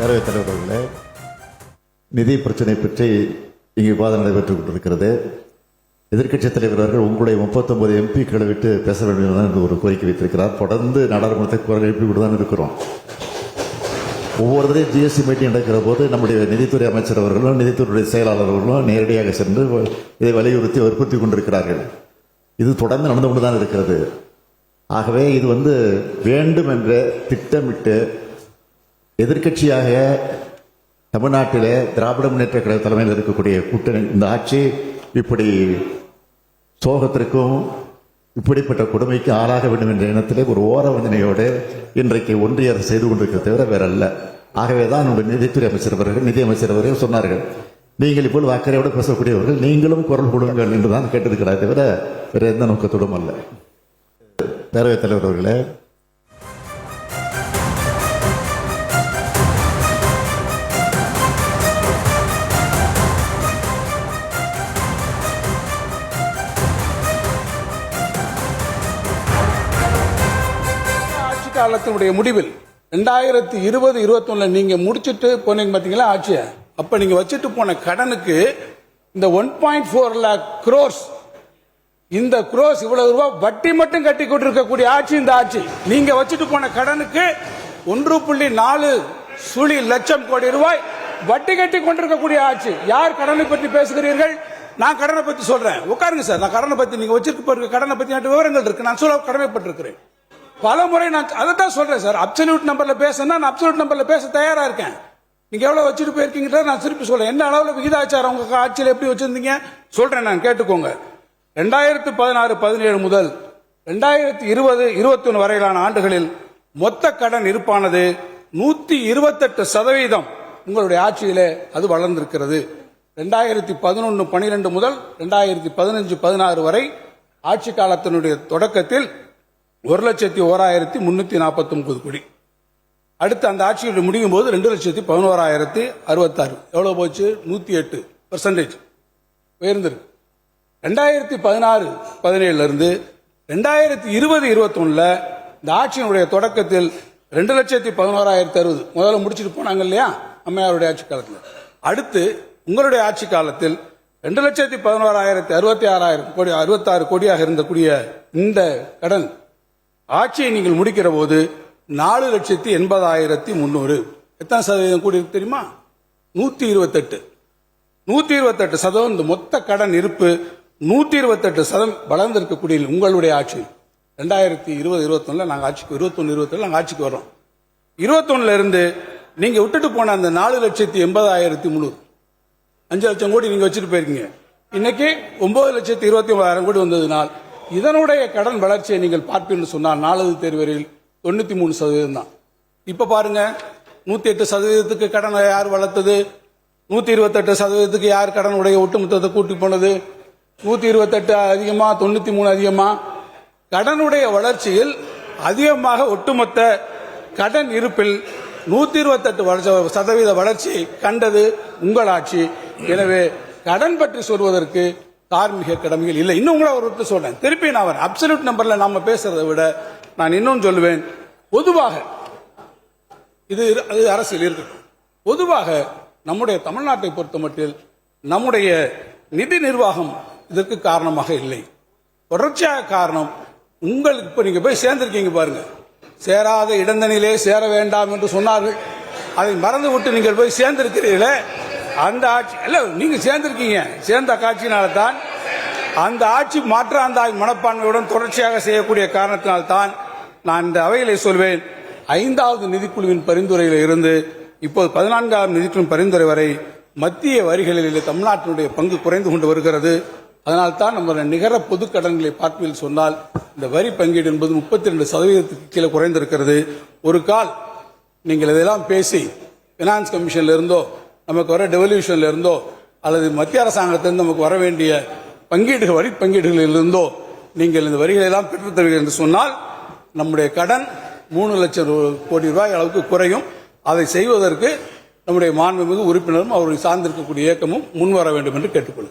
பேரவைத் தலைவர் அவர்களே, நிதி பிரச்சனை பற்றி இங்கு விவாதம் நடைபெற்றுக் கொண்டிருக்கிறது. எதிர்க்கட்சித் தலைவர் அவர்கள் உங்களுடைய 39 எம்பிக்களை விட்டு பேச வேண்டும் என்று ஒரு கோரிக்கை வைத்திருக்கிறார். தொடர்ந்து நாடாளுமன்றத்தை குரல் எழுப்பி கொண்டு தான் இருக்கிறோம். ஒவ்வொரு தடையும் ஜிஎஸ்டி மீட்டிங் நடக்கிற போது நம்முடைய நிதித்துறை அமைச்சர் அவர்களும் நிதித்துறை செயலாளர் அவர்களும் நேரடியாக சென்று இதை வலியுறுத்தி வற்புறுத்தி கொண்டிருக்கிறார்கள். இது தொடர்ந்து நடந்து கொண்டுதான் இருக்கிறது. ஆகவே இது வேண்டும் என்ற திட்டமிட்டு எதிர்க்கட்சியாக தமிழ்நாட்டிலே திராவிட முன்னேற்ற கழக தலைமையில் இருக்கக்கூடிய கூட்டணி இந்த ஆட்சி இப்படி சோகத்திற்கும் இப்படிப்பட்ட கொடுமைக்கு ஆளாக வேண்டும் என்ற எண்ணத்திலே ஒரு ஓரவஞ்சனையோடு இன்றைக்கு ஒன்றிய அரசு செய்து கொண்டிருக்கிறது தவிர வேற அல்ல. ஆகவேதான் நம்முடைய நிதித்துறை அமைச்சர் அவர்கள் நிதியமைச்சர் அவர்கள் சொன்னார்கள், நீங்கள் இப்போது அக்கறையோடு பேசக்கூடியவர்கள் நீங்களும் குரல் கொடுங்கள் என்றுதான் கேட்டிருக்கிறார் தவிர வேற எந்த நோக்கத்தோடும் அல்ல. பேரவைத் தலைவர் அவர்களே, காலத்தினுடைய முடிவில் 2020-21 நீங்க முடிச்சிட்டு போனீங்க பாத்தீங்களா ஆட்சியை, அப்ப நீங்க வச்சுட்டு போன கடனுக்கு இந்த 1.4 lakh crores இந்த குரோஸ் இவ்வளவு ரூபாய் வட்டி மட்டும் கட்டி கொண்டிருக்கக்கூடிய ஆட்சி இந்த ஆட்சி. நீங்க வச்சுட்டு போன கடனுக்கு 1.4 லட்சம் கோடி ரூபாய் வட்டி கட்டி கொண்டிருக்கக்கூடிய ஆட்சி. யார் கடனை பற்றி பேசுகிறீர்கள்? நான் கடனை பத்தி சொல்றேன். உட்காருங்க சார். நான் கடனை பத்தி நீங்க வச்சிருக்க கடனை பத்தி விவரங்கள் இருக்கு. நான் சொல்ல கடமைப்பட்டிருக்கிறேன். பல முறை நான் அதைத்தான் சொல்றேன் சார். அப்சல்யூட் நம்பர்ல பேசினா நான் அப்சல்யூட் நம்பர்ல பேச தயாரா இருக்கேன். நீங்க எவ்வளவு வச்சுட்டு போயிருக்கீங்க நான் திருப்பி சொல்றேன். என்ன அளவுல விகிதாச்சாரம் உங்க ஆட்சியில் எப்படி வச்சிருந்தீங்க சொல்றேன். நான் கேட்டுக்கோங்க. 2016-17 முதல் 2020-21 வரையிலான ஆண்டுகளில் மொத்த கடன் இருப்பானது 128% உங்களுடைய ஆட்சியிலே அது வளர்ந்திருக்கிறது. 2011-12 முதல் 2015-16 வரை ஆட்சி காலத்தினுடைய தொடக்கத்தில் 1,01,349 கோடி. அடுத்து அந்த ஆட்சியுடைய முடியும் போது 2,11,066 எவ்வளவு போச்சு? 108% உயர்ந்திருக்கு. 2016-17 இருந்து 2020-21 இந்த ஆட்சியினுடைய தொடக்கத்தில் 2,11,060 முதல்ல முடிச்சுட்டு போனாங்க இல்லையா அம்மையாருடைய ஆட்சி காலத்தில். அடுத்து உங்களுடைய ஆட்சி காலத்தில் 2,11,066 கோடியாக இருந்தக்கூடிய இந்த கடன் ஆட்சியை நீங்கள் முடிக்கிற போது 4,80,300 எத்தனை சதவீதம் கூடி இருக்கு தெரியுமா? 128% இந்த மொத்த கடன் இருப்பு 128% வளர்ந்திருக்கக்கூடிய உங்களுடைய ஆட்சி 2020-21 நாங்கள் ஆட்சிக்கு 21-22 நாங்கள் ஆட்சிக்கு வரோம். 21 இருந்து நீங்க விட்டுட்டு போன அந்த 4,80,300 5 லட்சம் கோடி நீங்க வச்சுட்டு போயிருக்கீங்க. இன்னைக்கு 9,29,000 கோடி வந்ததுனால் இதனுடைய கடன் வளர்ச்சியை நீங்கள் பார்ப்பீர்கள் சொன்னால் 4வது தேர்வரில் 93% தான். இப்ப பாருங்க 108% கடன் யார் வளர்த்தது? 128% யார் கடனுடைய ஒட்டுமொத்தத்தை கூட்டி போனது? 128 அதிகமா 93 அதிகமா? கடனுடைய வளர்ச்சியில் அதிகமாக ஒட்டுமொத்த கடன் இருப்பில் 128% வளர்ச்சி கண்டது உங்கள் ஆட்சி. எனவே கடன் பற்றி சொல்வதற்கு தார்மீக கடமைகள் இல்லை. இன்னும் கூட ஒரு சொல்றேன். திருப்பி நான் அப்சல்யூட் நம்பர்ல நாம பேசுறதை விட நான் இன்னும் சொல்லுவேன். பொதுவாக இது அரசியல் இருக்கு. பொதுவாக நம்முடைய தமிழ்நாட்டை பொறுத்த மட்டில் நம்முடைய நிதி நிர்வாகம் இதற்கு காரணமாக இல்லை. தொடர்ச்சியாக காரணம் உங்களுக்கு இப்ப நீங்க போய் சேர்ந்திருக்கீங்க பாருங்க. சேராத இடந்தனிலே சேர வேண்டாம் என்று சொன்னார்கள். அதை மறந்து விட்டு நீங்கள் போய் சேர்ந்திருக்கிறீர்களே அந்த ஆட்சி இல்ல நீங்க சேர்ந்திருக்கீங்க. சேர்ந்த காட்சியினால்தான் அந்த ஆட்சி மாற்றாந்தாய் மனப்பான்மையுடன் தொடர்ச்சியாக செய்யக்கூடிய காரணத்தினால்தான் நான் இந்த அவையிலே சொல்வேன். 5வது நிதிக்குழுவின் பரிந்துரையில் இருந்து இப்போது 14வது நிதிக்குழுவின் பரிந்துரை வரை மத்திய வரிகளில் தமிழ்நாட்டினுடைய பங்கு குறைந்து கொண்டு வருகிறது. அதனால்தான் நம்ம நிகர பொது கடன்களை பார்ப்பதில் சொன்னால் இந்த வரி பங்கீடு என்பது 32% கீழே குறைந்திருக்கிறது. ஒரு கால் நீங்கள் இதெல்லாம் பேசி பினான்ஸ் கமிஷன்ல இருந்தோ நமக்கு வர டெவல்யூஷன்ல இருந்தோ அல்லது மத்திய அரசாங்கத்திலிருந்து நமக்கு வர வேண்டிய பங்கீடுகள் வரி பங்கீடுகளில் இருந்தோ நீங்கள் இந்த வரிகளை எல்லாம் பெற்றுத் தருவீர்கள் என்று சொன்னால் நம்முடைய கடன் 3 லட்சம் கோடி ரூபாய் அளவுக்கு குறையும். அதை செய்வதற்கு நம்முடைய மாண்புமிகு உறுப்பினரும் அவரை சார்ந்திருக்கக்கூடிய இயக்கமும் முன்வர வேண்டும் என்று கேட்டுக்கொள்கிறேன்.